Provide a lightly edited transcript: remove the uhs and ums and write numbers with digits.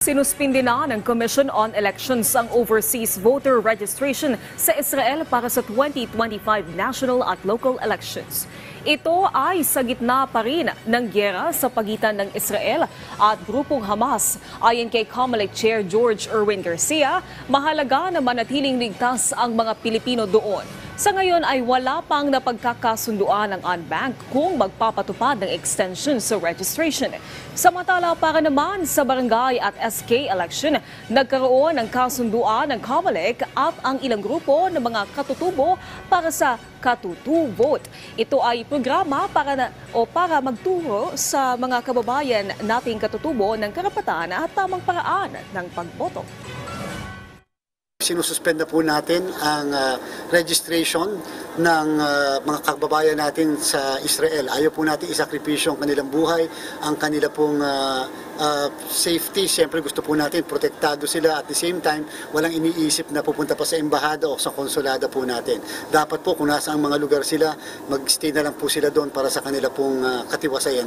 Sinuspindi na ng Commission on Elections ang overseas voter registration sa Israel para sa 2025 national at local elections. Ito ay sa gitna pa rin ng gyera sa pagitan ng Israel at grupong Hamas. Ayon kay COMELEC Chair George Erwin Garcia, mahalaga na manatiling ligtas ang mga Pilipino doon. Sa ngayon ay wala pang napagkakasunduan ng UNBank kung magpapatupad ng extension sa registration. Samantala para naman sa barangay at SK election, nagkaroon ng kasunduan ng COMELEC at ang ilang grupo ng mga katutubo para sa Katutu Vote. Ito ay programa para magturo sa mga kababayan nating katutubo ng karapatan at tamang paraan ng pagboto. Sinususpenda po natin ang registration ng mga kababayan natin sa Israel. Ayaw po natin isakripisyo ang kanilang buhay, ang kanila pong safety. Siyempre gusto po natin protektado sila at the same time walang iniisip na pupunta pa sa embahada o sa konsulada po natin. Dapat po kung nasa ang mga lugar sila, mag-stay na lang po sila doon para sa kanila pong katiwasayan.